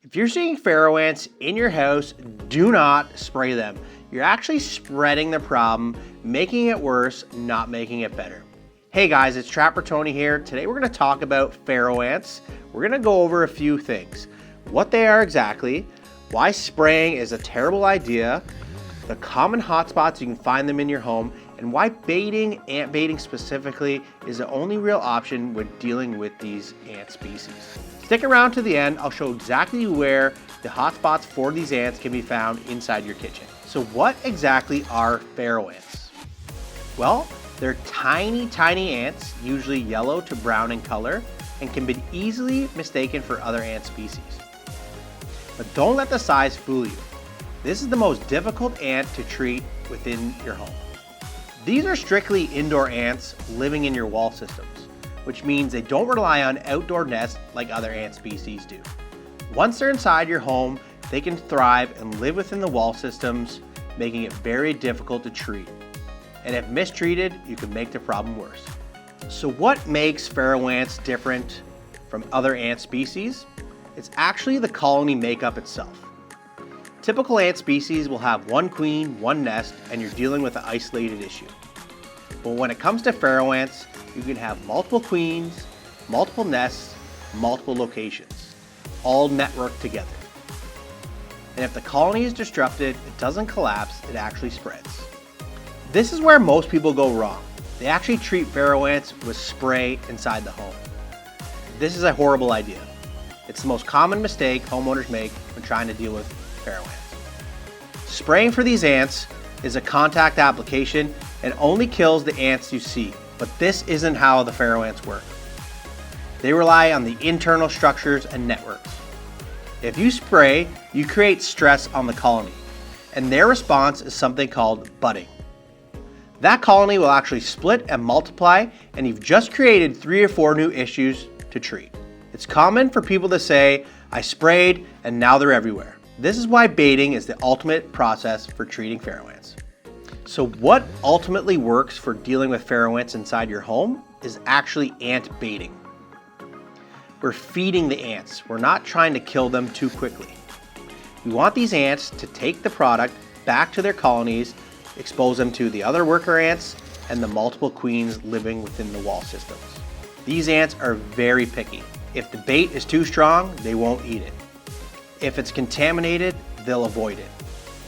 If you're seeing Pharaoh ants in your house, do not spray them. You're actually spreading the problem, making it worse, not making it better. Hey guys, it's Trapper Tony here. Today we're going to talk about Pharaoh ants. We're going to go over a few things. What they are exactly, why spraying is a terrible idea, the common hotspots you can find them in your home, and why baiting, ant baiting specifically, is the only real option when dealing with these ant species. Stick around to the end. I'll show exactly where the hotspots for these ants can be found inside your kitchen. So what exactly are Pharaoh ants? Well, they're tiny ants, usually yellow to brown in color, and can be easily mistaken for other ant species. But don't let the size fool you. This is the most difficult ant to treat within your home. These are strictly indoor ants living in your wall systems, which means they don't rely on outdoor nests like other ant species do. Once they're inside your home, they can thrive and live within the wall systems, making it very difficult to treat. And if mistreated, you can make the problem worse. So what makes Pharaoh ants different from other ant species? It's actually the colony makeup itself. Typical ant species will have one queen, one nest, and you're dealing with an isolated issue. But when it comes to Pharaoh ants, you can have multiple queens, multiple nests, multiple locations, all networked together. And if the colony is disrupted, it doesn't collapse, it actually spreads. This is where most people go wrong. They actually treat Pharaoh ants with spray inside the home. This is a horrible idea. It's the most common mistake homeowners make when trying to deal with Pharaoh ants. Spraying for these ants is a contact application and only kills the ants you see, but this isn't how the Pharaoh ants work. They rely on the internal structures and networks. If you spray, you create stress on the colony, and their response is something called budding. That colony will actually split and multiply, and you've just created 3 or 4 new issues to treat. It's common for people to say, I sprayed and now they're everywhere. This is why baiting is the ultimate process for treating Pharaoh ants. So what ultimately works for dealing with Pharaoh ants inside your home is actually ant baiting. We're feeding the ants. We're not trying to kill them too quickly. We want these ants to take the product back to their colonies, expose them to the other worker ants and the multiple queens living within the wall systems. These ants are very picky. If the bait is too strong, they won't eat it. If it's contaminated, they'll avoid it.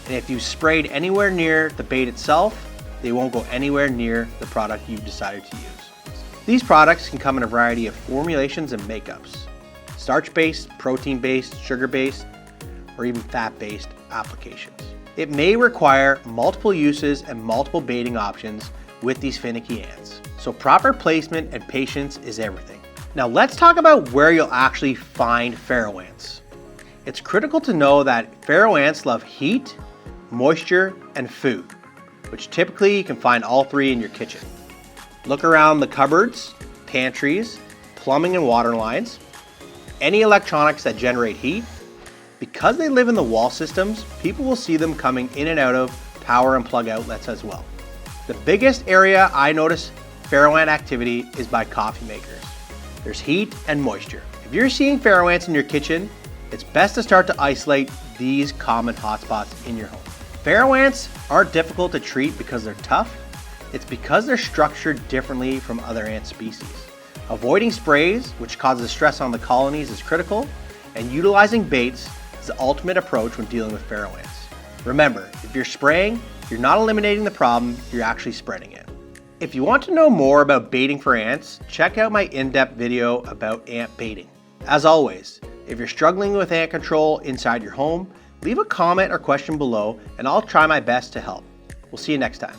And if you sprayed anywhere near the bait itself, they won't go anywhere near the product you've decided to use. These products can come in a variety of formulations and makeups: starch-based, protein-based, sugar-based, or even fat-based applications. It may require multiple uses and multiple baiting options with these finicky ants. So proper placement and patience is everything. Now let's talk about where you'll actually find Pharaoh ants. It's critical to know that Pharaoh ants love heat, moisture, and food, which typically you can find all 3 in your kitchen. Look around the cupboards, pantries, plumbing and water lines, any electronics that generate heat. Because they live in the wall systems, people will see them coming in and out of power and plug outlets as well. The biggest area I notice Pharaoh ant activity is by coffee makers. There's heat and moisture. If you're seeing Pharaoh ants in your kitchen, it's best to start to isolate these common hotspots in your home. Pharaoh ants aren't difficult to treat because they're tough. It's because they're structured differently from other ant species. Avoiding sprays, which causes stress on the colonies, is critical, and utilizing baits is the ultimate approach when dealing with Pharaoh ants. Remember, if you're spraying, you're not eliminating the problem, you're actually spreading it. If you want to know more about baiting for ants, check out my in-depth video about ant baiting. As always, if you're struggling with ant control inside your home, leave a comment or question below and I'll try my best to help. We'll see you next time.